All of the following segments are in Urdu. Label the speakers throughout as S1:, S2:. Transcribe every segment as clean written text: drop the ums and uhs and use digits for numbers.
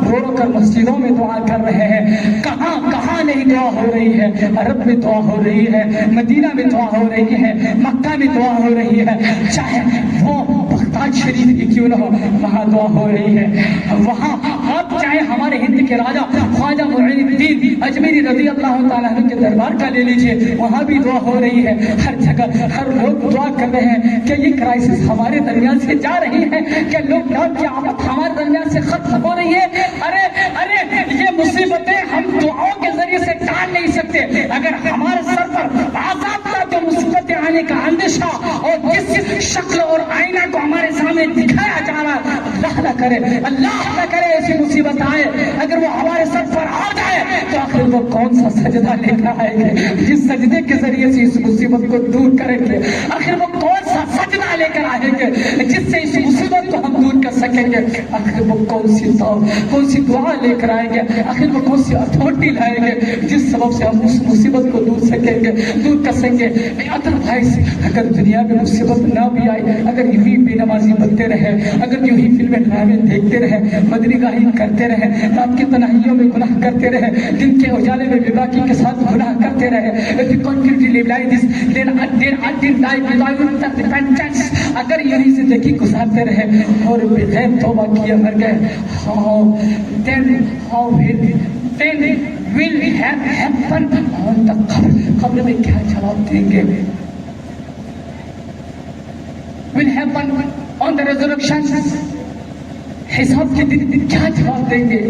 S1: رو رو کر مسجدوں میں دعا کر رہے ہیں. کہاں نہیں دعا ہو رہی ہے؟ عرب میں دعا ہو رہی ہے, مدینہ میں دعا ہو رہی ہے, مکہ میں دعا ہو رہی ہے, چاہے وہ بغداد شریف کی کیوں نہ ہو, وہاں دعا ہو رہی ہے. وہاں آپ چاہے ہمارے ہند کے راجا خواجہ معین الدین اجمیری رضی اللہ تعالیٰ عنہ کے دربار کا لے لیجیے, وہاں بھی دعا ہو رہی ہے. ہر جگہ ہر لوگ دعا کر رہے ہیں کہ یہ کرائسس ہمارے درمیان سے جا رہی ہے, کہ لاک ڈاؤن کی آفت ہمارے درمیان سے ختم ہو رہی ہے. ارے یہ مصیبتیں ہم دعاؤں کے ذریعے سے ٹال نہیں سکتے. اگر ہمارے سر پر عذاب کا جو مصیبتیں آنے کا اندیشہ اور جس شکل اور آئینہ کو ہمارے سامنے دکھایا جا رہا ہے, اللہ نہ کرے ایسی مصیبت آئے. اگر وہ ہمارے سر پر آ جائے تو آخر وہ کون سا سجدہ لے کر آئیں گے جس سجدے کے ذریعے سے اس مصیبت کو دور کریں گے؟ آخر وہ کون سا سجدہ لے کر آئیں گے جس سے اس مصیبت کو ہم دور کر سکیں گے؟ آخر وہ کون سی دعا لے کر آئیں گے؟ آخر وہ کون سی اتھارٹی لائیں گے جس سبب سے ہم اس مصیبت کو دور کر سکیں گے؟ ادروائز اگر دنیا میں مصیبت نہ بھی آئی, اگر یوں ہی بے نمازی بنتے رہے, اگر یوں ہی فلمیں ڈرامے دیکھتے رہے, مدنی گاہی کرتے رہے, رات کی تنہائیوں میں گناہ کرتے رہے, دن کے اجالے میں بے باکی کے ساتھ گناہ کرتے رہے, اگر یہی زندگی گزارتے رہے اور بغیر توبہ کیے مر گئے, then will happen on the قبر میں کیا جواب دیں گے؟ will happen on the resurrection, حساب کے دن کیا جواب دیں گے؟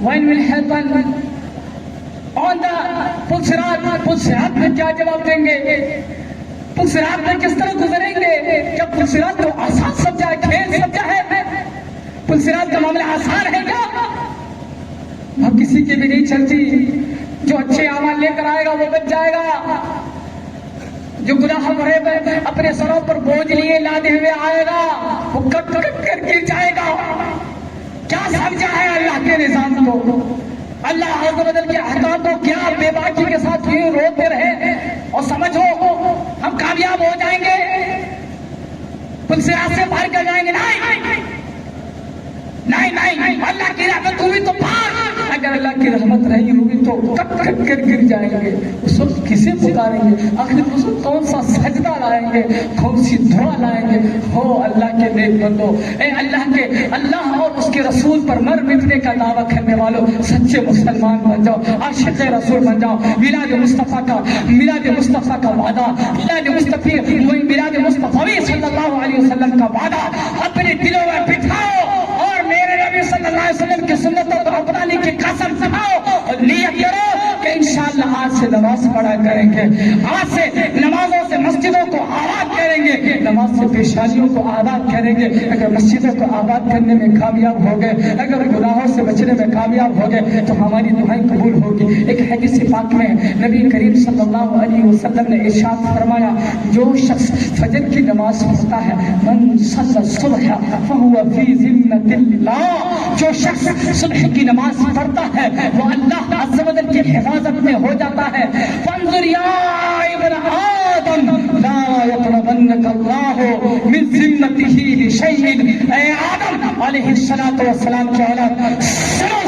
S1: when will happen on the پلسرات میں کیا جواب دیں گے؟ پلسرات میں کس طرح گزریں گے؟ جب پلسرات تو آسان سمجھا ہے, کھیل سمجھا ہے, پلسرات کا معاملہ آسان ہے کیا؟ اب کسی کی بھی نہیں چلتی. جو اچھے اعمال لے کر آئے گا وہ بچ جائے گا, جو گناہ بھرے اپنے سروں پر بوجھ لیے لادے ہوئے آئے گا وہ کٹ کر گر جائے گا. کیا سمجھا ہے اللہ کے نظام کو, اللہ عز و جل کے احکام کو؟ کیا بے باکی کے ساتھ یہ روتے رہے اور سمجھو ہم کامیاب ہو جائیں گے, پلسرات سے باہر کر جائیں گے؟ نہیں, اللہ کی رحمت ہوئی تو پار, اگر اللہ کی رحمت نہیں ہوگی تو کٹ کر گر جائیں گے. اس وقت کسے پکاریں گے؟ آخر اس وقت کون سا سجدہ لائیں گے, کون سی دعا لائیں گے؟ ہو اللہ کے نیک بندو, اے اللہ اور اس کے رسول پر مر مٹنے کا دعویٰ کرنے والوں, سچے مسلمان بن جاؤ, عاشق رسول بن جاؤ. میلاد مصطفیٰ کا وعدہ, میلاد مصطفی صلی اللہ علیہ وسلم کا وعدہ اپنے دلوں میں بٹھاؤ اور میرے نبی صلی اللہ علیہ وسلم کی سنتوں کو اپنانے کی قسم کھاؤ اور نیت کرو کہ انشاءاللہ آج سے نماز پڑھا کریں گے, آج سے نمازوں سے مسجدوں کو آباد کریں گے, نماز سے پیشانیوں کو آباد کریں گے. اگر مسجدوں کو آباد کرنے میں کامیاب ہو گئے, اگر گناہوں سے بچنے میں کامیاب ہو گئے تو ہماری دعائیں قبول ہوگی. ایک حدیث پاک میں نبی کریم صلی اللہ علیہ وسلم نے ارشاد فرمایا, جو شخص فجر کی نماز پڑھتا ہے, من صلی الصبح فهو فی ذمۃ اللہ, جو شخص صبح کی نماز پڑھتا ہے وہ اللہ عز و جل کی حفاظت میں ہو جاتا ہے. فانظر یا ابن آدم لا یطلبنک اللہ من ذمتہ بشیء, اے آدم علیہ السلام کی اولاد, سنو,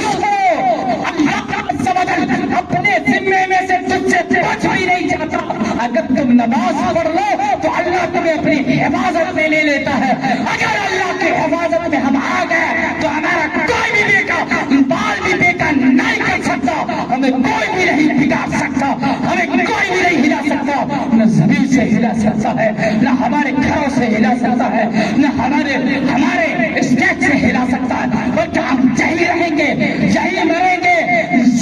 S1: اللہ عز و جل اپنے ذمے میں سے تجھ سے کچھ بھی نہیں چاہتا. اگر تم نماز پڑھ لو تو اللہ تمہیں اپنی حفاظت میں لے لیتا ہے. اگر اللہ کی حفاظت میں ہم آ گئے تو ہمارا کوئی بھی بیٹا بال بھی بیٹا نہیں کر سکتا, ہمیں کوئی بھی نہیں بگاڑ سکتا, ہمیں کوئی بھی نہیں ہلا سکتا. نہ زمین سے ہلا سکتا ہے, نہ ہمارے گھروں سے ہلا سکتا ہے, نہ ہمارے اسٹیٹ سے ہلا سکتا ہے, بلکہ ہم یہی رہیں گے, یہی مریں گے,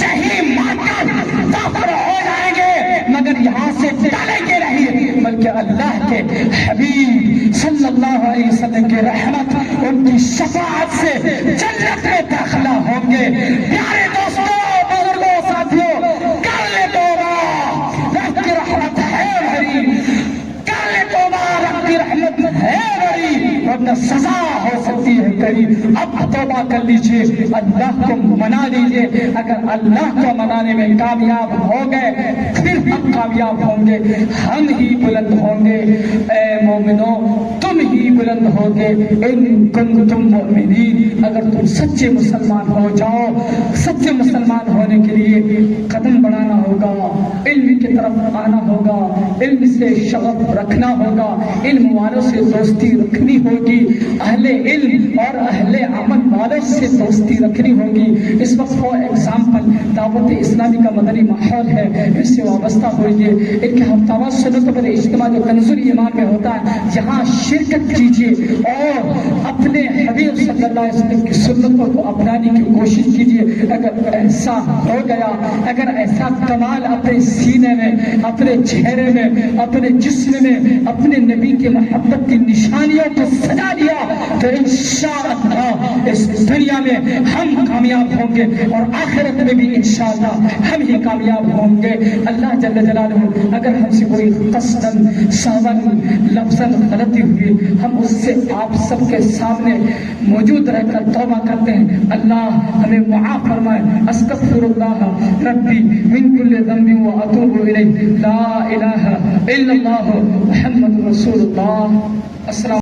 S1: یہی مار کر دفن ہو جائیں گے, مگر یہاں سے ڈالیں گے نہیں, بلکہ اللہ کے حبیب صلی اللہ علیہ وسلم کی رحمت, ان کی شفاعت سے جنت میں داخلہ ہوں گے. پیارے دوستوں, بزرگوں, ساتھیوں, کر لے توبہ, رب کی رحمت ہے بھری, کر لے توبہ, رب کی رحمت ہے بھری, ورنہ سزا ہو سکتی ہے قریب. اب توبہ کر لیجئے, اللہ کو منا لیجئے. اگر اللہ کو منانے میں کامیاب ہو گئے پھر ہم کامیاب ہوں گے, ہم ہی بلند ہوں گے. اے مومنوں, تم ہی بلند ہوگے ان کنتم مؤمنین, اگر اگر تم سچے مسلمان ہو جاؤ، سچے مسلمان ہونے کے لیے قدم بڑھانا ہوگا، علم کی طرف آنا ہوگا، علم سے شغف رکھنا ہوگا، علم والوں سے دوستی رکھنی ہوگی، اہل علم اور اہل عمل والوں سے دوستی رکھنی ہوگی۔ اس وقت فور ایگزامپل دعوت اسلامی کا مدنی ماحول ہے، اس سے وابستہ ہوئیے، ان کے ہفتہ وار سنتوں پر اجتماع جو کنز الایمان میں ہوتا ہے یہاں شرکت کیجیے اور اپنے حبیب صلی اللہ علیہ وسلم کی سنتوں کو اپنانے کی کوشش کیجیے۔ اگر ایسا ہو گیا، اگر ایسا کمال اپنے سینے میں، اپنے چہرے میں، اپنے جسم میں اپنے نبی کی محبت کی نشانیوں کو سجا لیا تو انشاءاللہ اس دنیا میں ہم کامیاب ہوں گے اور آخرت میں بھی انشاءاللہ ہم ہی کامیاب ہوں گے۔ اللہ جل جلالہ اگر ہم سے کوئی قصداً سہواً لفظاً غلطی ہوئی، ہم اس سے آپ سب کے سامنے موجود رہ کر توبہ کرتے ہیں، اللہ ہمیں معاف فرمائے۔ استغفر اللہ ربی من کل ذنب واتوب الیہ، لا الہ الا اللہ محمد رسول اللہ۔ السلام